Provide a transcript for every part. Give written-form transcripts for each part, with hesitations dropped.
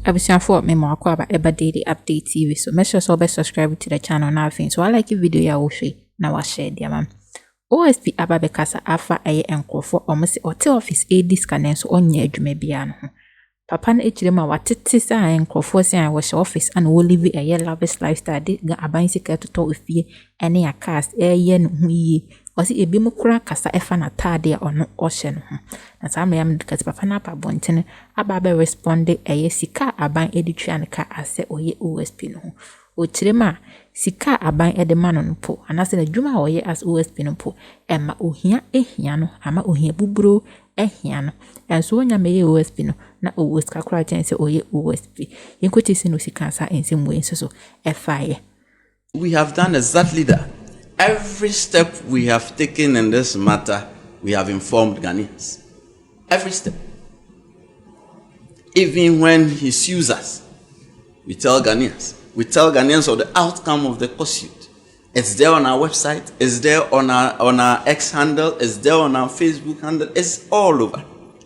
Abusianfo me mo akwa ba eba daily update TV so make sure so be subscribe to the channel now fin so I like the video ya wo hwe na wa share dia mam OSP ababe kasa afa eye enkrofo omse hotel office scanner so onye adwuma bia no ho papa na echire ma watete sa enkrofo se an wo office and wo live a lavish lifestyle de ga aban sika toto ofie ene ya cast eye no hu yi osi ebi mu kura kasa efa na tade a ono ohye no ho na samle am de papa na pa bontene ababe responde eye sika aban editwa ne ka ase oye OSP no ho o chirema sika aban edema no po anase na dwuma oye as OSP no po ema ohia ehia no ama ohia buburo ehia no enso onya meye OSP no na OSP kakra chense oye OSP yenkoti sino sika sa ensem we so efaye. We have done exactly that. Every step we have taken in this matter, we have informed Ghanaians. Every step. Even when he sues us, we tell Ghanaians. We tell Ghanaians of the outcome of the pursuit. It's there on our website. It's there on our X handle. It's there on our Facebook handle. It's all over.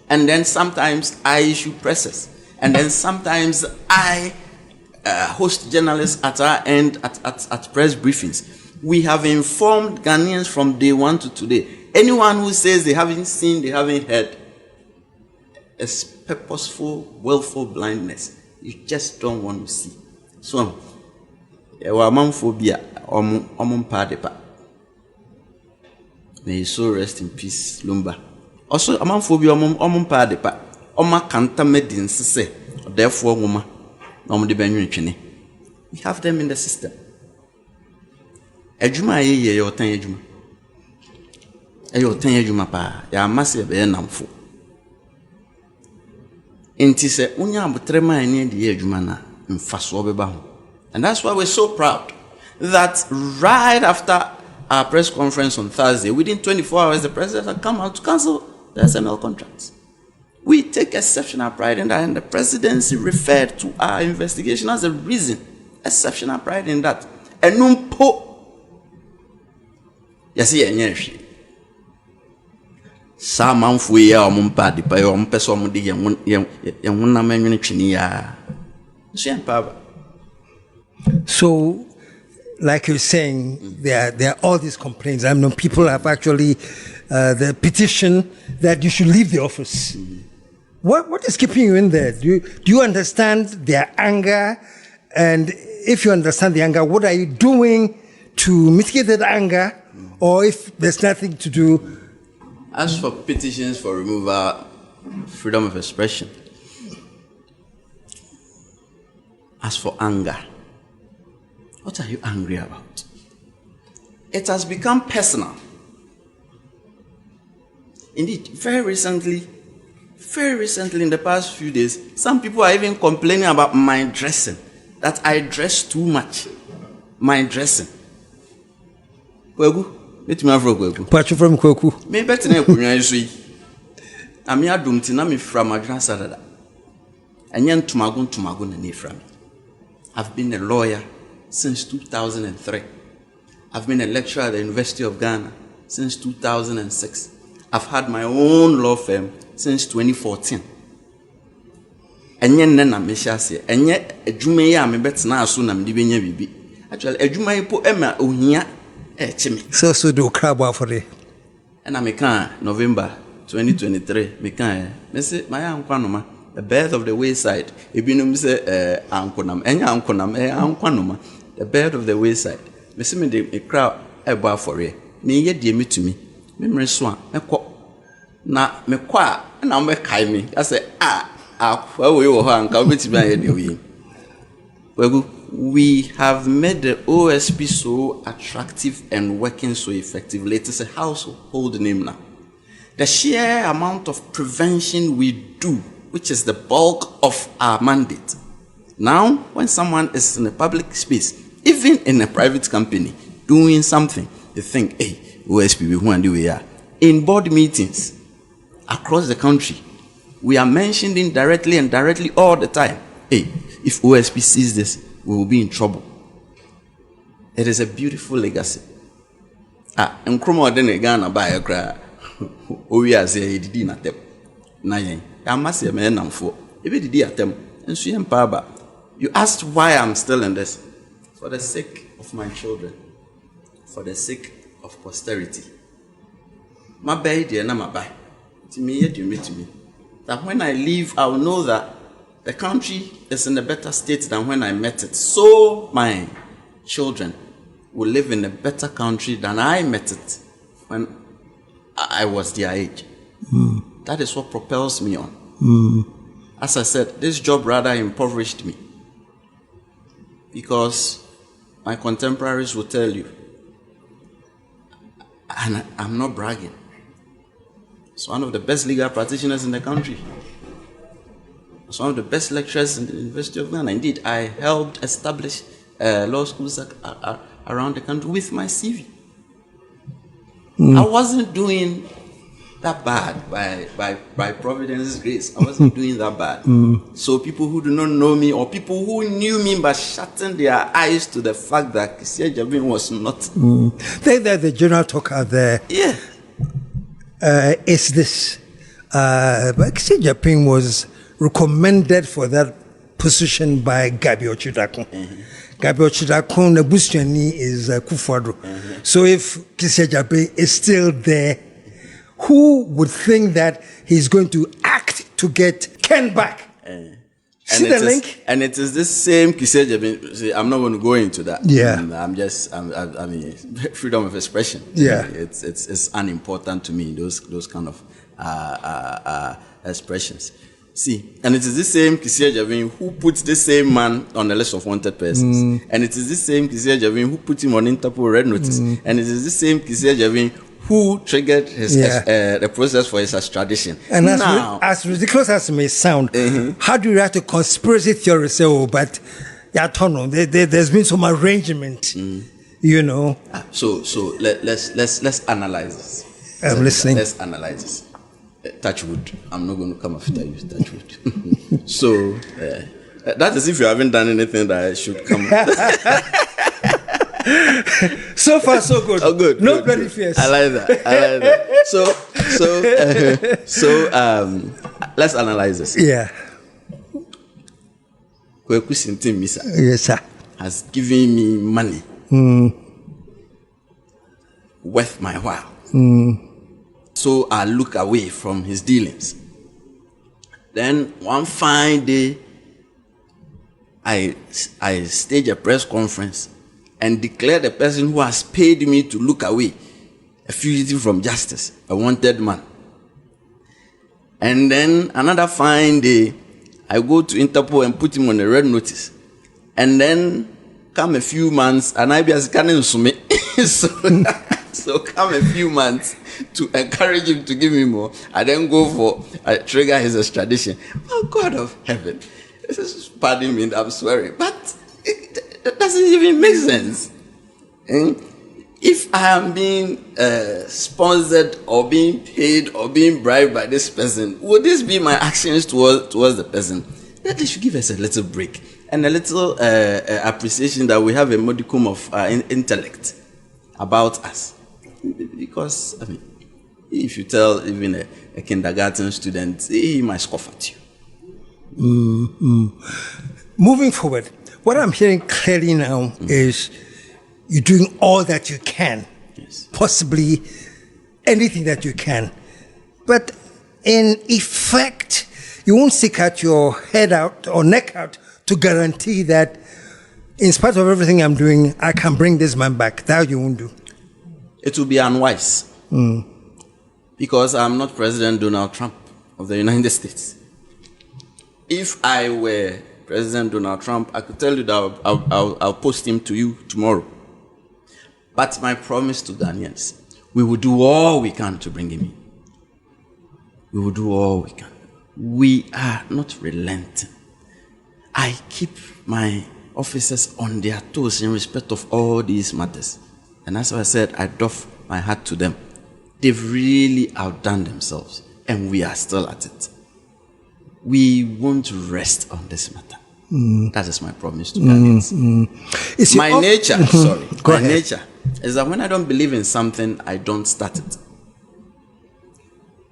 And then sometimes I issue presses. And then sometimes I host journalists at our end at press briefings. We have informed Ghanaians from day one to today. Anyone who says they haven't seen, they haven't heard, is purposeful, willful blindness. You just don't want to see. So, may his soul rest in peace, Lumba. Also, amanphobia padepa. Oma kanta medin se. Therefore, woman, we have them in the system. Ejuma ye yo tan ejuma. Eyo tan ejuma pa. Ya mase be namfo. Enti se unya abotrema ene de ejuma na mfaso beba ho. And that's why we're so proud that right after our press conference on Thursday, within 24 hours, the president had come out to cancel the SML contracts. We take exceptional pride in that, and the presidency referred to our investigation as a reason. Exceptional pride in that. And numpo yasi enyeshi. Sa manfu ya omumpa di pa yo ompeso omudi ye wona menwene twini ya. So empower. So, like you're saying, there are all these complaints. I know people have actually the petition that you should leave the office. What is keeping you in there? Do you understand their anger? And if you understand the anger, what are you doing to mitigate that anger? Or if there's nothing to do? As for petitions for removal, freedom of expression. As for anger, what are you angry about? It has become personal. Indeed, very recently in the past few days, some people are even complaining about my dressing, that I dress too much. My dressing. Kwegu, let me have kwegu. Pachu from Kweku. Me better na kunya isui. Ami adum ti na me from adwana sadada. Enye ntumago na ne from. I've been a lawyer since 2003. I've been a lecturer at the University of Ghana since 2006. I've had my own law firm since 2014. Enye nena me hyase, enye adwuma yi a me betena aso na me de benya bibi. Actually, adwuma yi po ema ohia chimi. So do crab for it. And I can November 2023. Me say my ankwanoma. The birth of the wayside. Ebinum say ankonam. Enya ankonam ankwanoma. The birth of the wayside. Me say me the crowd eba for it. Me ye die me to me. Me mreso a me kɔ na me kɔ a na me kai me. I say akwa we wo ho anka obetimi aye de we. We have made the OSP so attractive and working so effectively. It is a household name now. The sheer amount of prevention we do, which is the bulk of our mandate. Now, when someone is in a public space, even in a private company, doing something, they think, hey, OSP, we are. In board meetings across the country, we are mentioned indirectly and directly all the time. Hey, if OSP sees this, we will be in trouble. It is a beautiful legacy. Akroma dene Ghana ba ekra. O wi ase edidi na tem. Na yen. Ya mase me namfo. Ebe didi atem. You asked why I'm still in this. For the sake of my children. For the sake of posterity. My baby and my buy. To me, to me. That when I leave, I will know that the country is in a better state than when I met it. So my children will live in a better country than I met it when I was their age. That is what propels me on. As I said, this job rather impoverished me. Because my contemporaries will tell you, and I'm not bragging, it's one of the best legal practitioners in the country. It's one of the best lecturers in the University of Ghana. Indeed, I helped establish law schools around the country with my CV. I wasn't doing that bad by Providence's grace. I wasn't doing that bad. So people who do not know me, or people who knew me but shutting their eyes to the fact that Kissi Agyebeng was not. The general talk out there is this. But Kissi Agyebeng was recommended for that position by Gabi Ochidakun. Gabi Ochidakun, the Bustiani is Kufuor. So if Kissi Agyebeng is still there, who would think that he's going to act to get Ken back? See the link? And it is this same Kissi Agyebeng. See, I'm not going to go into that. Yeah. I mean, freedom of expression. Yeah. It's unimportant to me, those kind of expressions. See, and it is this same Kissi Agyebeng who puts the same man on the list of wanted persons. And it is this same Kissi Agyebeng who put him on Interpol red notice. And it is the same Kissi Agyebeng who triggered his the process for his extradition. And as ridiculous as it may sound, how do you react to conspiracy theories? Say, but there's been some arrangement, you know. So let's analyze this. I'm listening. Let's analyze this. Touch wood. I'm not going to come after you. Touch wood. So that is if you haven't done anything that I should come. So far, so good. Oh, good. No good, bloody good. fears. I like that. So let's analyze this. Yeah. Yes, sir. Has given me money worth my while. So I look away from his dealings. Then one fine day, I stage a press conference and declare the person who has paid me to look away a fugitive from justice, a wanted man. And then another fine day, I go to Interpol and put him on a red notice. And then come a few months, and I be as canning sume. So come a few months to encourage him to give me more. I then go trigger his extradition. Oh, God of heaven. This is, pardon me, I'm swearing, but that doesn't even make sense. If I am being sponsored or being paid or being bribed by this person, would this be my actions towards the person? That they should give us a little break and a little appreciation that we have a modicum of intellect about us. Because, I mean, if you tell even a kindergarten student, he might scoff at you. Moving forward, what I'm hearing clearly now is you're doing all that you can, possibly anything that you can. But in effect, you won't stick out your head out or neck out to guarantee that in spite of everything I'm doing, I can bring this man back. That you won't do. It will be unwise. Because I'm not President Donald Trump of the United States. If I were President Donald Trump, I could tell you that I'll post him to you tomorrow. But my promise to Ghanaians, we will do all we can to bring him in. We will do all we can. We are not relenting. I keep my officers on their toes in respect of all these matters. And as I said, I doff my hat to them. They've really outdone themselves, and we are still at it. We won't rest on this matter. That is my promise to Ghanaians. My nature is that when I don't believe in something, I don't start it.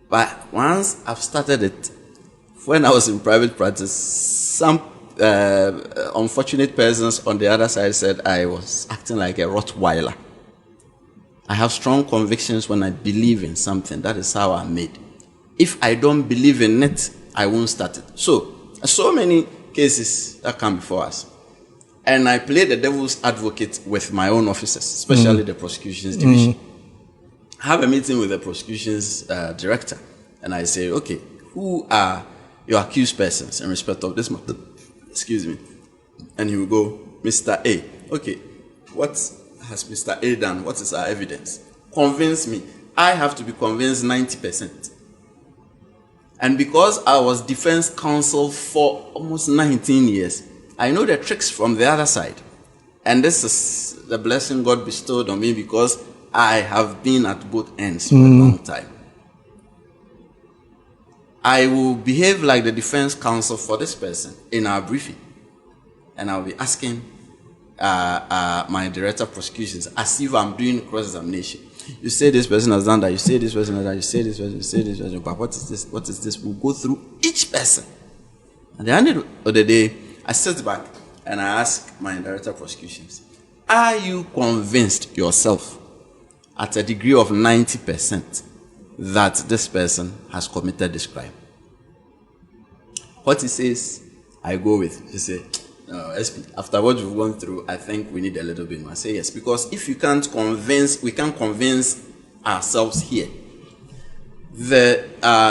But once I've started it, when I was in private practice, some unfortunate persons on the other side said I was acting like a Rottweiler. I have strong convictions when I believe in something. That is how I'm made. If I don't believe in it, I won't start it. So many cases that come before us. And I play the devil's advocate with my own officers, especially the prosecutions division. I have a meeting with the prosecutions director, and I say, okay, who are your accused persons in respect of this matter? Excuse me. And he will go, Mr. A. Okay, what has Mr. A done? What is our evidence? Convince me. I have to be convinced 90%. And because I was defense counsel for almost 19 years, I know the tricks from the other side. And this is the blessing God bestowed on me because I have been at both ends for a long time. I will behave like the defense counsel for this person in our briefing. And I'll be asking my director of prosecutions as if I'm doing cross-examination. You say this person has done that, you say this person has done that, you say this person, you say this person, but what is this? What is this? We'll go through each person. At the end of the day, I sit back and I ask my director of prosecutions, are you convinced yourself at a degree of 90% that this person has committed this crime? What he says, I go with. He says, SP, after what you've gone through, I think we need a little bit more. I say yes, because if you can't convince, we can't convince ourselves here. The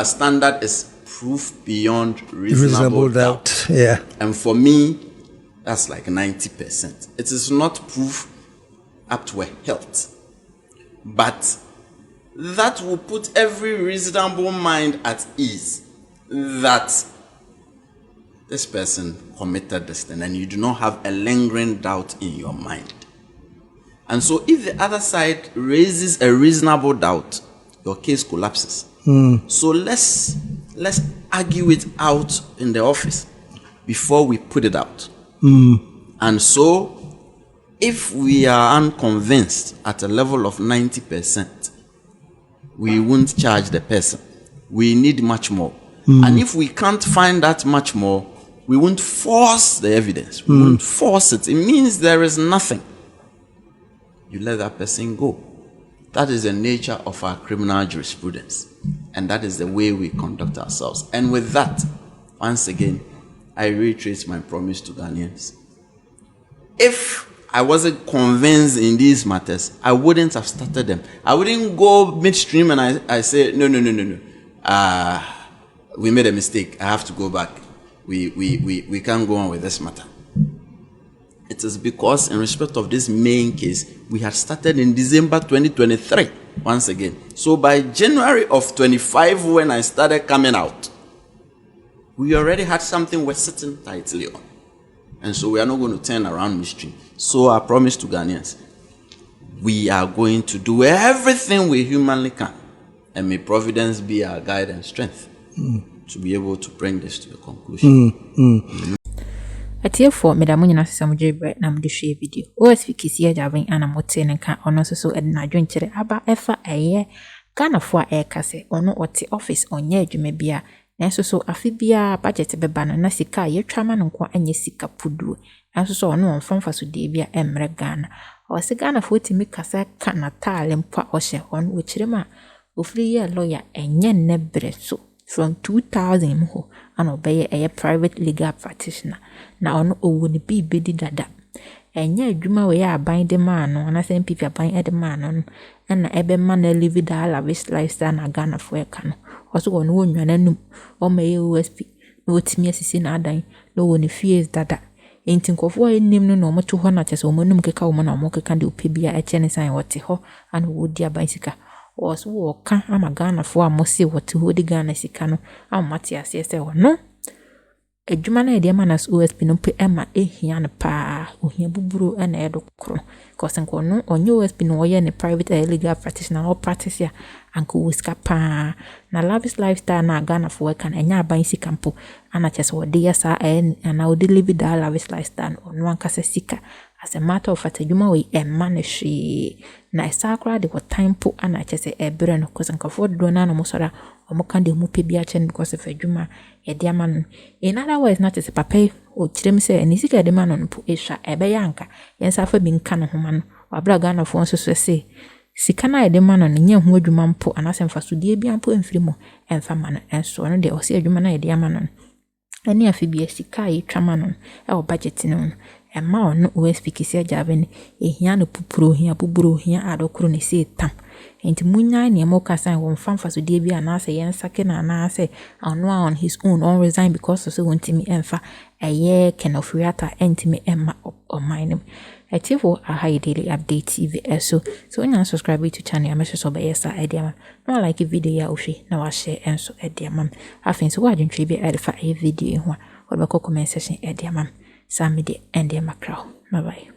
standard is proof beyond reasonable doubt. Yeah. And for me, that's like 90%. It is not proof up to a hilt, but that will put every reasonable mind at ease that this person committed this thing, and you do not have a lingering doubt in your mind. And so if the other side raises a reasonable doubt, your case collapses. So let's argue it out in the office before we put it out. And so if we are unconvinced at a level of 90%, we won't charge the person. We need much more. And if we can't find that much more, we won't force the evidence. We won't force it. It means there is nothing. You let that person go. That is the nature of our criminal jurisprudence. And that is the way we conduct ourselves. And with that, once again, I reiterate my promise to Ghanaians. If I wasn't convinced in these matters, I wouldn't have started them. I wouldn't go midstream and I say, no. We made a mistake. I have to go back. We can't go on with this matter. It is because in respect of this main case, we had started in December 2023, once again. So by January of 25, when I started coming out, we already had something we're sitting tightly on. And so we are not going to turn around midstream. So I promise to Ghanaians, we are going to do everything we humanly can. And may providence be our guide and strength to be able to bring this to a conclusion. Atiefo medamu nyina sesa mujebe na mdishie video. OSP Kissi Agyebeng ana mote nka ono so edna adwenkyere aba efa eye Ghana fo a kase ono ote office onye adwuma bia nanso so afi bia budget beba no na sika yetwama no nko anye sika pudu nanso so ono onfamfa so de bia emre Ghana o se Ghana fo timi kasa kana tale mpa ohye ono wechirema ofri ye lawyer enye nebre so from 2000 ho and obey a private legal practitioner. Na ono owuni bi bedi dada. Enye adwuma we ya ban de man no na sem pipi ban de man no na ebe man na live that lavish lifestyle na Ghana for ka no. Oso ono wonwa nanum o me OSP no otimi asisi na adan no woni fees dada. Enti nkofo enim no no moto ho na chese omonum keka wo na mo keka de opebia e chene san wote ho and wo dia ban sika. Was woka ama Ghana fo amosi wote ho di Ghana sika no amati asese wono adwuma na ede manas OSP no pe ema ehia ne pa ohia buburu na edo kro cause nko no onye OSP no oye ne private legal practitioner or practice ya anko wiska pa na lavish lifestyle na Ghana fo kan enya aban sika mpo ana chese wode ya sa na wode live da lavish lifestyle no anka sika as a matter of fact adwuma we manage na esakra de what time po ana chese ebre no cause nkafo do na no musora omuka de mu pe bia chen because of adwuma ye de ama in other words not as papa o kirem se ani sika de ma no po ehwa ebe yanka yensa fa bi nka no homa no wabraga na fo nso so se sika na de ma no nye ho adwuma mpo anase mfasodie bia mpo emfiri mo emfa ma no enso no de o se adwuma na de ama no ani afibia sika yi twama no e o budget no Emma on OSP Kissi Agyebeng ehia no pupuro hia buburo hia adokoro ne se tam enti munya ne mo kasa won famfa so de bia na se yensake na na se on his own on resign because so wontimi emfa eye kenofriata entimi emma on mine etivo a high daily update TV so when you subscribe to channel make sure so be yes idea no like video ya ohwe na wa share enso idea mam afin so wa dwentwe bi edfa e video ho or be comment section idea mam Samedi and Macro. Bye bye.